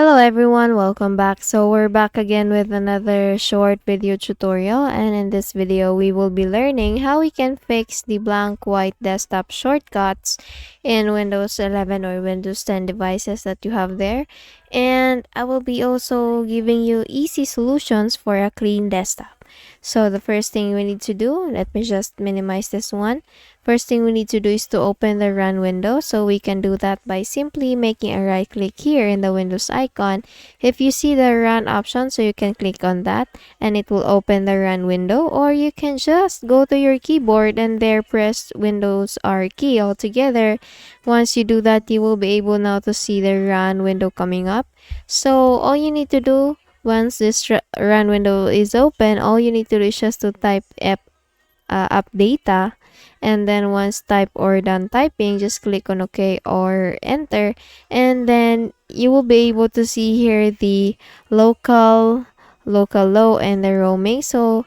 Hello everyone, welcome back. So we're back again with another short video tutorial, and in this video we will be learning how we can fix the blank white desktop shortcuts in Windows 11 or Windows 10 devices that you have there. And I will be also giving you easy solutions for a clean desktop. So the first thing we need to do, let me just minimize this one. First thing we need to do is to open the run window. So we can do that by simply making a right click here in the Windows icon. If you see the run option, so you can click on that and it will open the run window, or you can just go to your keyboard and there press Windows R key altogether. Once you do that, you will be able now to see the run window coming up. So all you need to do once this run window is open, all you need to do is just to type up data, and then once type or done typing, just click on OK or enter, and then you will be able to see here the local low and the roaming. So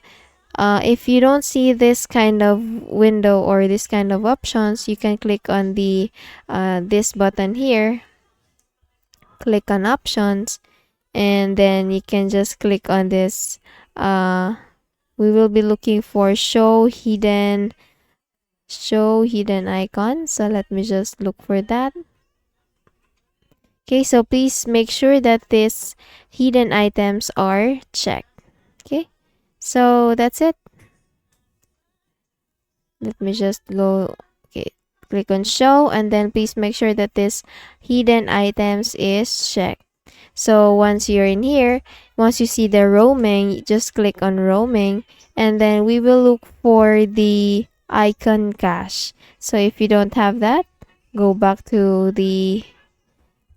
if you don't see this kind of window or this kind of options, you can click on the this button here, click on options, and then you can just click on this. We will be looking for show hidden icon. So let me just look for that. Okay, so please make sure that these hidden items are checked. Okay, so that's it. Let me just go. Okay, click on show, and then please make sure that this hidden items is checked. So once you're in here, once you see the roaming, just click on roaming, and then we will look for the icon cache. So if you don't have that, go back to the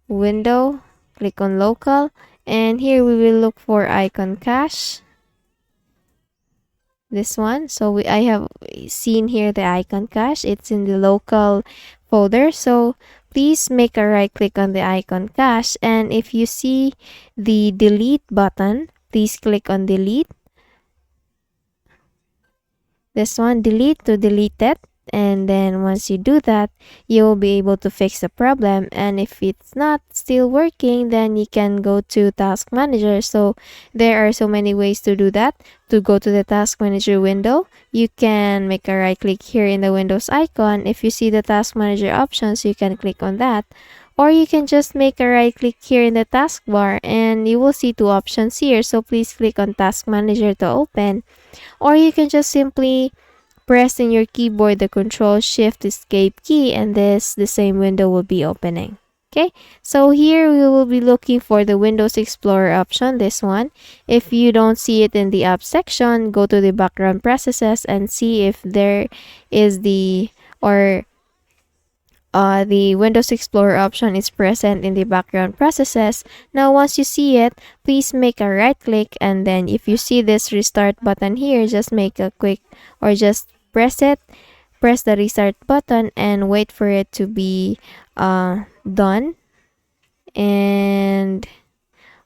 window, click on local, and here we will look for icon cache, this one. So I have seen here the icon cache, it's in the local folder. So please make a right click on the icon cache, and if you see the delete button, please click on delete, this one, delete, to delete it. And then once you do that, you will be able to fix the problem. And if it's not still working, then you can go to Task Manager. So there are so many ways to do that. To go to the Task Manager window, you can make a right click here in the Windows icon. If you see the Task Manager options, you can click on that. Or you can just make a right click here in the taskbar and you will see two options here. So please click on Task Manager to open. Or you can just simply press in your keyboard the Control Shift Escape key, and the same window will be opening. Okay, so here we will be looking for the Windows Explorer option, this one. If you don't see it in the app section, go to the background processes and see if there is the Windows Explorer option is present in the background processes. Now once you see it, please make a right click, and then if you see this restart button here, just make a quick, or just press the restart button and wait for it to be done. And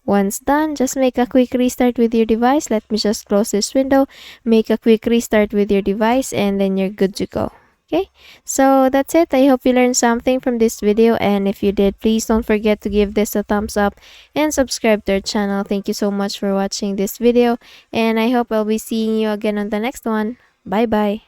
once done, just make a quick restart with your device. Let me just close this window, make a quick restart with your device, and then you're good to go. Okay, so that's it. I hope you learned something from this video, and if you did, please don't forget to give this a thumbs up and subscribe to our channel. Thank you so much for watching this video, and I hope I'll be seeing you again on the next one. Bye bye.